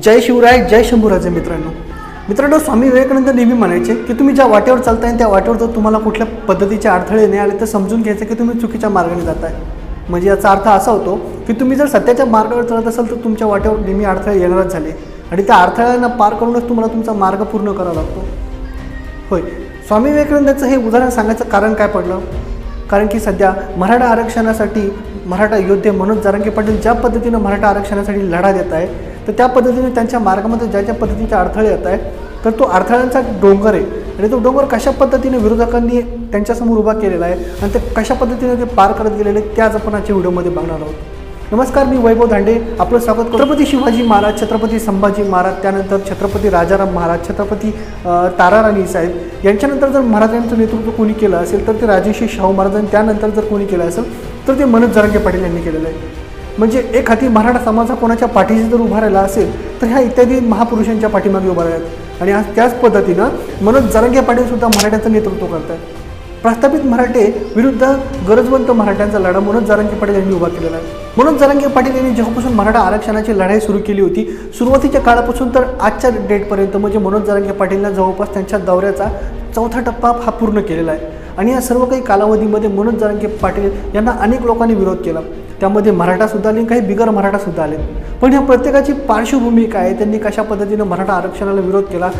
जय शिवराय, जय शंभूराजे. मित्रांनो, स्वामी विवेकानंद नेहमी म्हणायचे की तुम्ही ज्या वाटेवर चालताय त्या वाटेवर जर तुम्हाला कुठल्या पद्धतीचे अडथळे नाही आले तर समजून घ्यायचं की तुम्ही चुकीच्या मार्गाने जाताय. म्हणजे याचा अर्थ असा होतो की तुम्ही जर सत्याच्या मार्गावर चालत असाल तर तुमच्या वाटेवर नेहमी अडथळे येणारच झाले आणि त्या अडथळ्यांना पार करूनच तुम्हाला तुमचा मार्ग पूर्ण करावा लागतो. होय, स्वामी विवेकानंदांचं हे उदाहरण सांगायचं कारण काय पडलं? कारण की सध्या मराठा आरक्षणासाठी मराठा योद्धे मनोज जरांगे पाटील ज्या पद्धतीनं मराठा आरक्षणासाठी लढा देत आहे तर त्या पद्धतीने त्यांच्या मार्गामध्ये ज्या पद्धतीचे अडथळे येत आहे तर तो अडथळ्यांचा डोंगर आहे आणि तो डोंगर कशा पद्धतीने विरोधकांनी त्यांच्यासमोर उभा केलेला आहे आणि ते कशा पद्धतीने ते पार करत गेलेले त्याच आपण आजच्या व्हिडिओमध्ये बघणार आहोत. नमस्कार, मी वैभव धांडे आपलं स्वागत करतो. छत्रपती शिवाजी महाराज, छत्रपती संभाजी महाराज, त्यानंतर छत्रपती राजाराम महाराज, छत्रपती ताराराणी साहेब यांच्यानंतर जर महाराजांचं नेतृत्व कोणी केलं असेल तर ते राजर्षी शाहू महाराजांनी, त्यानंतर जर कोणी केलं असेल तर ते मनोज जरांगे पाटील यांनी केलेलं आहे. म्हणजे एक हाती मराठा समाज कोणाच्या पाठीशी जर उभा राहिला असेल तर ह्या इत्यादी महापुरुषांच्या पाठीमागे उभा राहतात आणि आज त्याच पद्धतीनं मनोज जरांगे पाटीलसुद्धा मराठ्यांचं नेतृत्व करतात. प्रस्थापित मराठे विरुद्ध गरजवंत मराठ्यांचा लढा मनोज जरांगे पाटील यांनी उभा केलेला आहे. मनोज जरांगे पाटील यांनी जेव्हापासून मराठा आरक्षणाची लढाई सुरू केली होती, सुरुवातीच्या काळापासून तर आजच्या डेटपर्यंत म्हणजे मनोज जरांगे पाटीलला जवळपास त्यांच्या दौऱ्याचा चौथा टप्पा हा पूर्ण केलेला आहे. आणि या सर्व काही कालावधीमध्ये मनोज जरांगे पाटील यांना अनेक लोकांनी विरोध केला. त्यामध्ये मराठासुद्धा आले, काही बिगर मराठासुद्धा आले. पण ह्या प्रत्येकाची पार्श्वभूमी काय आहे, त्यांनी कशा पद्धतीनं मराठा आरक्षणाला विरोध केला,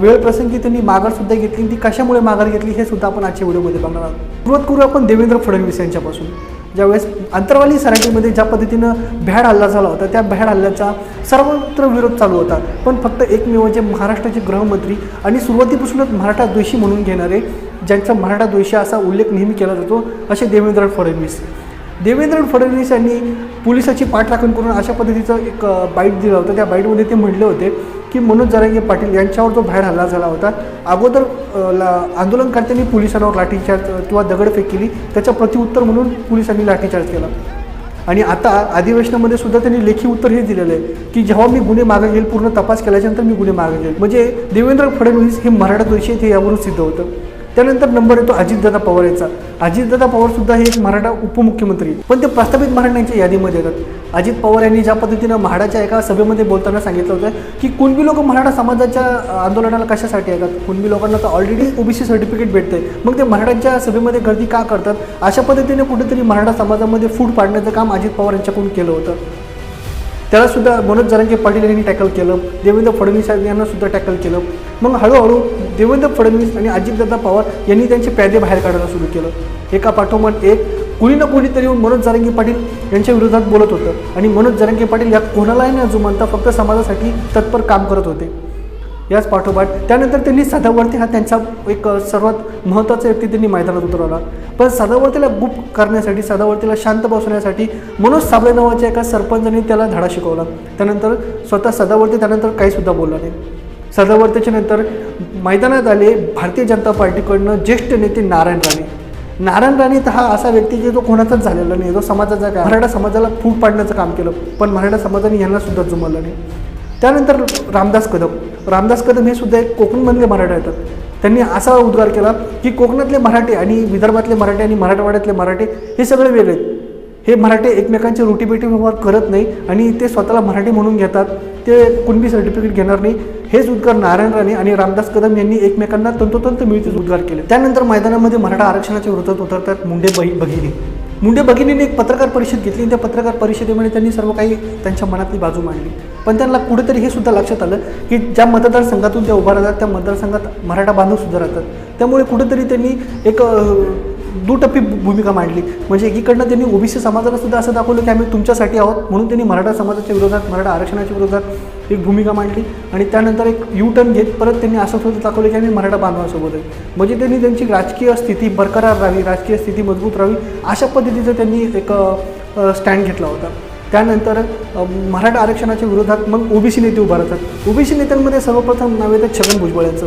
वेळप्रसंगी त्यांनी माघारसुद्धा घेतली, ती कशामुळे माघार घेतली हे सुद्धा आपण आजच्या व्हिडिओमध्ये बघणार आहोत. सुरुवात करू आपण देवेंद्र फडणवीस यांच्यापासून. ज्यावेळेस अंतरवाली सराटीमध्ये ज्या पद्धतीनं भ्याड हल्ला झाला होता त्या भ्याड हल्ल्याचा सर्वत्र विरोध चालू होता. पण फक्त एकमेव जे महाराष्ट्राचे गृहमंत्री आणि सुरुवातीपासूनच मराठा द्वेषी म्हणून घेणारे, ज्यांचा मराठा द्वेषी असा उल्लेख नेहमी केला जातो, असे देवेंद्र फडणवीस यांनी पोलिसाची पाठराखण करून अशा पद्धतीचं एक बाईट दिला होता. त्या बाईटमध्ये ते म्हटले होते की मनोज जरांगे पाटील यांच्यावर जो भ्याड हल्ला झाला होता, अगोदर आंदोलनकर्त्यांनी पोलिसांवर लाठीचार्ज किंवा दगडफेक केली, त्याच्या प्रत्युत्तर म्हणून पोलिसांनी लाठीचार्ज केला. आणि आता अधिवेशनामध्ये सुद्धा त्यांनी लेखी उत्तर हे दिलेलं आहे की जेव्हा मी गुन्हे मागे घेईल, पूर्ण तपास केल्याच्यानंतर मी गुन्हे मागे घेईल. म्हणजे देवेंद्र फडणवीस हे मराठा द्वेषी आहेत हे यावरून सिद्ध होतं. त्यानंतर नंबर येतो अजितदादा पवार यांचा. अजितदादा पवारसुद्धा हे एक मराठा उपमुख्यमंत्री, पण ते प्रस्थापित मराठ्यांच्या यादीमध्ये येतात. अजित पवार यांनी ज्या पद्धतीनं म्हाडाच्या एका सभेमध्ये बोलताना सांगितलं होतं की कुणबी लोक मराठा समाजाच्या आंदोलनाला कशासाठी येतात, कुणबी लोकांना तर ऑलरेडी ओबीसी सर्टिफिकेट भेटतंय, मग ते मराठ्यांच्या सभेमध्ये गर्दी का करतात, अशा पद्धतीने कुठेतरी मराठा समाजामध्ये फूट पाडण्याचं काम अजित पवार यांच्याकडून केलं होतं. त्यालासुद्धा मनोज जरांगे पाटील यांनी टॅकल केलं, देवेंद्र फडणवीस यांना सुद्धा टॅकल केलं. मग हळूहळू देवेंद्र फडणवीस आणि अजितदादा पवार यांनी त्यांचे प्यादे बाहेर काढायला सुरू केलं. एका पाठोपाठ एक कुणी ना कोणीतरी येऊन मनोज जरांगे पाटील यांच्या विरोधात बोलत होतं आणि मनोज जरांगे पाटील या कोणालाही न जुमानता फक्त समाजासाठी तत्पर काम करत होते. याच पाठोपाठ त्यानंतर त्यांनी सदावर्ते हा त्यांचा एक सर्वात महत्त्वाचा व्यक्ती त्यांनी मैदानात उतरवला. पण सदावर्तीला गुप्त करण्यासाठी, सदावर्तीला शांत बसवण्यासाठी मनोज साबळे नावाच्या एका सरपंचाने त्याला धडा शिकवला. त्यानंतर स्वतः सदावर्ते त्यानंतर काहीसुद्धा बोलला नाही. सदावर्तेच्या नंतर मैदानात आले भारतीय जनता पार्टीकडनं ज्येष्ठ नेते नारायण राणे तर हा असा व्यक्ती की जो कोणाचाच झालेला नाही, जो समाजाचा काय मराठा समाजाला फूट पाडण्याचं काम केलं, पण मराठा समाजाने यांना सुद्धा जुमानलं नाही. त्यानंतर रामदास कदम हे सुद्धा एक कोकणमधले मराठा येतात. त्यांनी असा उद्गार केला की कोकणातले मराठे आणि विदर्भातले मराठे आणि मराठवाड्यातले मराठे हे सगळे वेगळे आहेत. हे मराठे एकमेकांचे रोटीबेटी व्यवहार करत नाही आणि ते स्वतःला मराठी म्हणून घेतात, ते कुणबी सर्टिफिकेट घेणार नाही. हेच उद्गार नारायण राणे आणि रामदास कदम यांनी एकमेकांना तंतोतंत मिळतेच उद्गार केले. त्यानंतर मैदानामध्ये मराठा आरक्षणाच्या विरोधात उतरतात मुंडे भगिनीने एक पत्रकार परिषद घेतली. त्या पत्रकार परिषदेमध्ये त्यांनी सर्व काही त्यांच्या मनातली बाजू मांडली. पण त्यांना कुठेतरी हे सुद्धा लक्षात आलं की ज्या मतदारसंघातून त्या उभा राहतात त्या मतदारसंघात मराठा बांधव सुद्धा राहतात. त्यामुळे कुठेतरी त्यांनी एक दुटप्पी भूमिका मांडली. म्हणजे एकीकडनं त्यांनी ओबीसी समाजाला सुद्धा असं दाखवलं की आम्ही तुमच्यासाठी आहोत, म्हणून त्यांनी मराठा समाजाच्या विरोधात, मराठा आरक्षणाच्या विरोधात एक भूमिका मांडली. आणि त्यानंतर एक यू टर्न घेत परत त्यांनी असं सुद्धा दाखवलं की आम्ही मराठा बांधवांसोबत आहे. म्हणजे त्यांनी त्यांची राजकीय स्थिती बरकरार राहावी, राजकीय स्थिती मजबूत राहावी, अशा पद्धतीचं त्यांनी एक स्टँड घेतला होता. त्यानंतर मराठा आरक्षणाच्या विरोधात मग ओबीसी नेते उभा राहतात. ओबीसी नेत्यांमध्ये सर्वप्रथम नाव येतं छगन भुजबळ यांचं.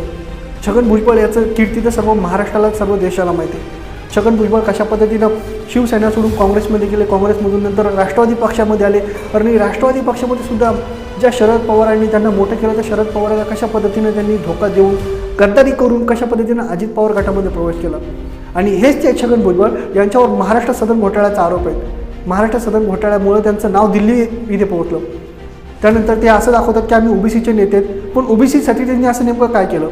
छगन भुजबळ याचं कीर्ती तर सर्व महाराष्ट्राला, सर्व देशाला माहिती आहे. छगन भुजबळ कशा पद्धतीनं शिवसेना सोडून काँग्रेसमध्ये गेले, काँग्रेसमधून नंतर राष्ट्रवादी पक्षामध्ये आले आणि राष्ट्रवादी पक्षामध्ये सुद्धा ज्या शरद पवारांनी त्यांना मोठं केलं त्या शरद पवारांना कशा पद्धतीनं त्यांनी धोका देऊन गद्दारी करून कशा पद्धतीनं अजित पवार गटामध्ये प्रवेश केला. आणि हेच ते छगन भुजबळ यांच्यावर महाराष्ट्र सदन घोटाळ्याचा आरोप आहे. महाराष्ट्र सदन घोटाळ्यामुळे त्यांचं नाव दिल्ली इथे पोहोचलं. त्यानंतर ते असं दाखवतात की आम्ही ओबीसीचे नेते आहेत, पण ओबीसीसाठी त्यांनी असं नेमकं काय केलं?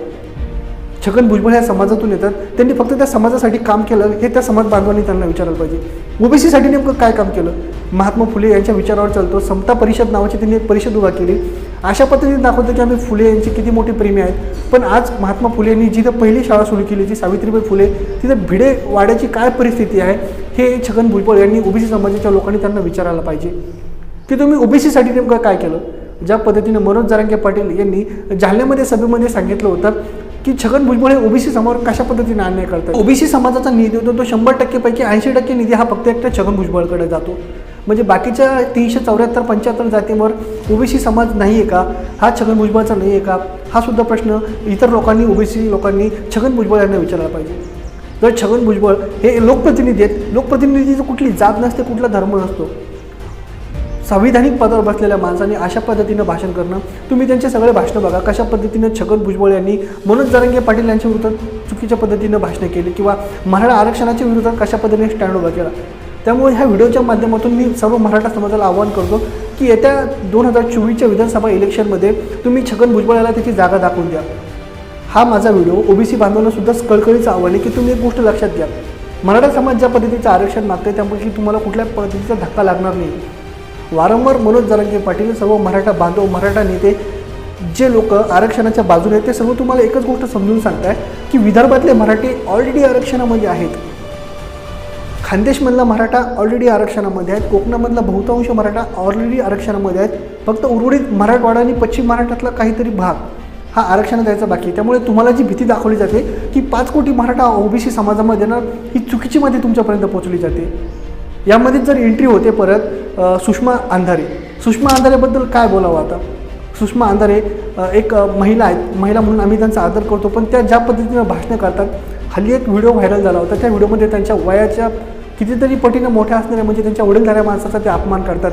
छगन भुजबळ ह्या समाजातून येतात, त्यांनी फक्त त्या समाजासाठी काम केलं हे त्या समाज बांधवांनी त्यांना विचारायला पाहिजे. ओबीसीसाठी नेमकं काय काम केलं? महात्मा फुले यांच्या विचारावर चालतो, समता परिषद नावाची त्यांनी एक परिषद उभा केली. अशा पद्धतीने दाखवतं की आम्ही फुले यांची किती मोठी प्रेमी आहेत. पण आज महात्मा फुले यांनी जिथं पहिली शाळा सुरू केली ती सावित्रीबाई फुले, तिथं भिडे वाड्याची काय परिस्थिती आहे हे छगन भुजबळ यांनी ओबीसी समाजाच्या लोकांनी त्यांना विचारायला पाहिजे की तुम्ही ओबीसीसाठी नेमकं काय केलं. ज्या पद्धतीने मनोज जरांगे पाटील यांनी जालन्यामध्ये सभेमध्ये सांगितलं होतं की छगन भुजबळ हे ओबीसी समाजावर कशा पद्धतीने अन्याय करतात. ओबीसी समाजाचा निधी होतो तो 100% पैकी 80% निधी हा फक्त एकट्या छगन भुजबळकडे जातो. म्हणजे बाकीच्या 374-75 जातींवर ओबीसी समाज नाही आहे का? हा छगन भुजबळचा नाही आहे का? हा सुद्धा प्रश्न इतर लोकांनी, ओबीसी लोकांनी छगन भुजबळ यांना विचारायला पाहिजे. जर छगन भुजबळ हे लोकप्रतिनिधी आहेत, लोकप्रतिनिधीचं कुठली जात नसते, कुठला धर्म नसतो. संविधानिक पदावर बसलेल्या माणसांनी अशा पद्धतीनं भाषण करणं, तुम्ही त्यांचे सगळे भाषणं बघा कशा पद्धतीनं छगन भुजबळ यांनी मनोज जरांगे पाटील यांच्या विरोधात चुकीच्या पद्धतीनं भाषणं केली किंवा मराठा आरक्षणाच्या विरोधात कशा पद्धतीने स्टँड उभा केला. त्यामुळे ह्या व्हिडिओच्या माध्यमातून मी सर्व मराठा समाजाला आवाहन करतो की येत्या 2024च्या विधानसभा इलेक्शनमध्ये तुम्ही छगन भुजबळ याला त्याची जागा दाखवून द्या. हा माझा व्हिडिओ ओबीसी बांधवांना सुद्धा कळकळीचं आव्हान आहे की तुम्ही एक गोष्ट लक्षात घ्या, मराठा समाज ज्या पद्धतीचं आरक्षण मागते त्यामुळे तुम्हाला कुठल्या पद्धतीचा धक्का लागणार नाही. वारंवार मनोज जरांगे पाटील, सर्व मराठा बांधव, मराठा नेते जे लोक आरक्षणाच्या बाजूने आहेत ते सर्व तुम्हाला एकच गोष्ट समजून सांगताय की विदर्भातले मराठी ऑलरेडी आरक्षणामध्ये आहेत, खानदेशमधला मराठा ऑलरेडी आरक्षणामध्ये आहेत, कोकणामधला बहुतांश मराठा ऑलरेडी आरक्षणामध्ये आहेत, फक्त उर्वरित मराठवाडा आणि पश्चिम महाराष्ट्रातला काहीतरी भाग हा आरक्षण द्यायचा बाकी. त्यामुळे तुम्हाला जी भीती दाखवली जाते की 5 कोटी मराठा ओबीसी समाजामध्ये ना, ही चुकीची माहिती तुमच्यापर्यंत पोहोचली जाते. यामध्ये जर एंट्री होते परत सुषमा अंधारेबद्दल काय बोलावं आता. सुषमा अंधारे एक महिला आहेत, महिला म्हणून आम्ही त्यांचा आदर करतो, पण त्या ज्या पद्धतीनं भाषणं करतात, हल्ली एक व्हिडिओ व्हायरल झाला होता, त्या व्हिडिओमध्ये त्यांच्या वयाच्या कितीतरी पटीनं मोठ्या असणाऱ्या म्हणजे त्यांच्या वडीलधाऱ्या माणसाचा ते अपमान करतात,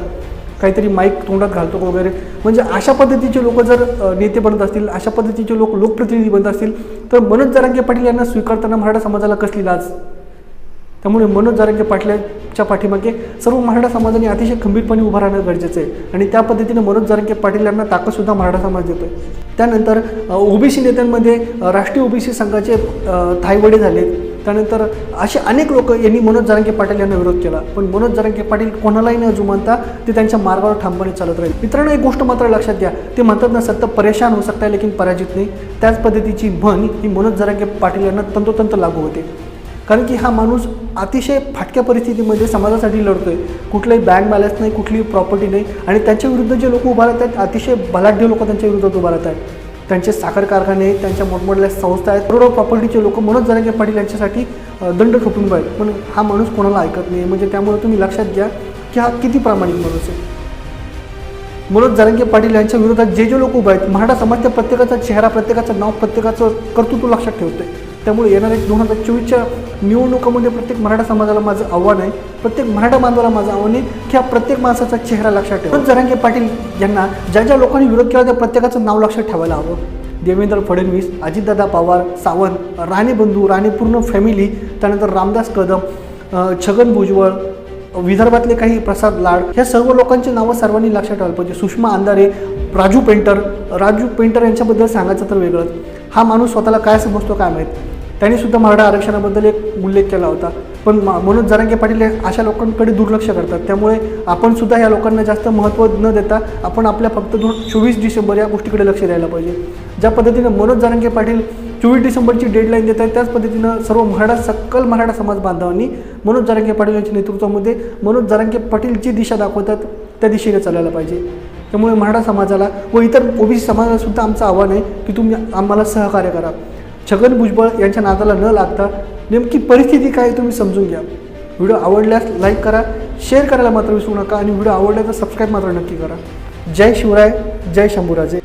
काहीतरी माईक तोंडात घालतो वगैरे. म्हणजे अशा पद्धतीचे लोक जर नेते बनत असतील, अशा पद्धतीचे लोक लोकप्रतिनिधी बनत असतील तर मनोज जरांगे पाटील यांना स्वीकारताना मराठा समाजाला कसली लाज. त्यामुळे मनोज जरांगे पाटलाच्या पाठीमागे सर्व मराठा समाजाने अतिशय खंबीरपणे उभं राहणं गरजेचं आहे आणि त्या पद्धतीने मनोज जरांगे पाटील यांना ताकदसुद्धा मराठा समाज देतो आहे. त्यानंतर ओबीसी नेत्यांमध्ये राष्ट्रीय ओबीसी संघाचे थायवडे झाले. त्यानंतर असे अनेक लोक यांनी मनोज जरांगे पाटील यांना विरोध केला, पण मनोज जरांगे पाटील कोणालाही न जुमानता ते त्यांच्या मार्गावर ठामपणे चालत राहील. मित्रांनो, एक गोष्ट मात्र लक्षात घ्या, ते म्हणतात ना, सत्ता परेशान हो सकता है लेकिन पराजित नाही. त्याच पद्धतीची म्हण ही मनोज जरांगे पाटील यांना तंतोतंत लागू होते. कारण की हा माणूस अतिशय फाटक्या परिस्थितीमध्ये समाजासाठी लढतोय, कुठलाही बँक बॅलन्स नाही, कुठलीही प्रॉपर्टी नाही आणि त्यांच्या विरुद्ध जे लोक उभा राहत आहेत अतिशय बलाढ्य लोक त्यांच्या विरोधात उभा राहत आहेत. त्यांचे साखर कारखाने आहेत, त्यांच्या मोठमोठ्या संस्था आहेत, करोडो प्रॉपर्टीचे लोक मनोज जरांगे पाटील यांच्यासाठी दंड ठोकून आहेत, पण हा माणूस कोणाला ऐकत नाही. म्हणजे त्यामुळे तुम्ही लक्षात घ्या की हा किती प्रामाणिक माणूस आहे. मनोज जरांगे पाटील यांच्या विरोधात जे लोक उभे आहेत, मराठा समाज त्या प्रत्येकाचा चेहरा, प्रत्येकाचं नाव, प्रत्येकाचं कर्तृत्व लक्षात ठेवतोय. त्यामुळे येणाऱ्या 2024च्या निवडणुकामध्ये प्रत्येक मराठा समाजाला माझं आव्हान आहे, प्रत्येक मराठा बांधवाला माझं आव्हान आहे की हा प्रत्येक माणसाचा चेहरा लक्षात ठेवा. मनोज जरांगे पाटील यांना ज्या लोकांनी विरोध केला त्या प्रत्येकाचं नाव लक्षात ठेवायला हवं. देवेंद्र फडणवीस, अजितदादा पवार, सावंत, राणे बंधू, राणे पूर्ण फॅमिली, त्यानंतर रामदास कदम, छगन भुजबळ, विदर्भातले काही प्रसाद लाड, ह्या सर्व लोकांची नावं सर्वांनी लक्षात ठेवायला पाहिजे. सुषमा अंधारे, राजू पेंटर यांच्याबद्दल सांगायचं तर वेगळंच. हा माणूस स्वतःला काय समजतो काय माहीत. त्यांनी सुद्धा मराठा आरक्षणाबद्दल एक उल्लेख केला होता, पण मनोज जरांगे पाटील अशा लोकांकडे दुर्लक्ष करतात. त्यामुळे आपण सुद्धा या लोकांना जास्त महत्त्व न देता आपण आपल्या फक्त 24 डिसेंबर या गोष्टीकडे लक्ष द्यायला पाहिजे. ज्या पद्धतीनं मनोज जरांगे पाटील 24 डिसेंबरची डेडलाईन देत आहेत, त्याच पद्धतीनं सर्व सकल मराठा समाज बांधवांनी मनोज जरांगे पाटील यांच्या नेतृत्वामध्ये मनोज जरांगे पाटील जी दिशा दाखवतात त्या दिशेने चालायला पाहिजे. त्यामुळे मराठा समाजाला व इतर ओबीसी समाजाला सुद्धा आमचं आव्हान आहे की तुम्ही आम्हाला सहकार्य करा. छगन भुजबळ यांच्या नादाला न लागता नेमकी परिस्थिती काय तुम्ही समजून घ्या. व्हिडिओ आवडल्यास लाईक करा, शेअर करायला मात्र विसरू नका आणि व्हिडिओ आवडल्यास सबस्क्राईब मात्र नक्की करा. जय शिवराय, जय शंभूराजे.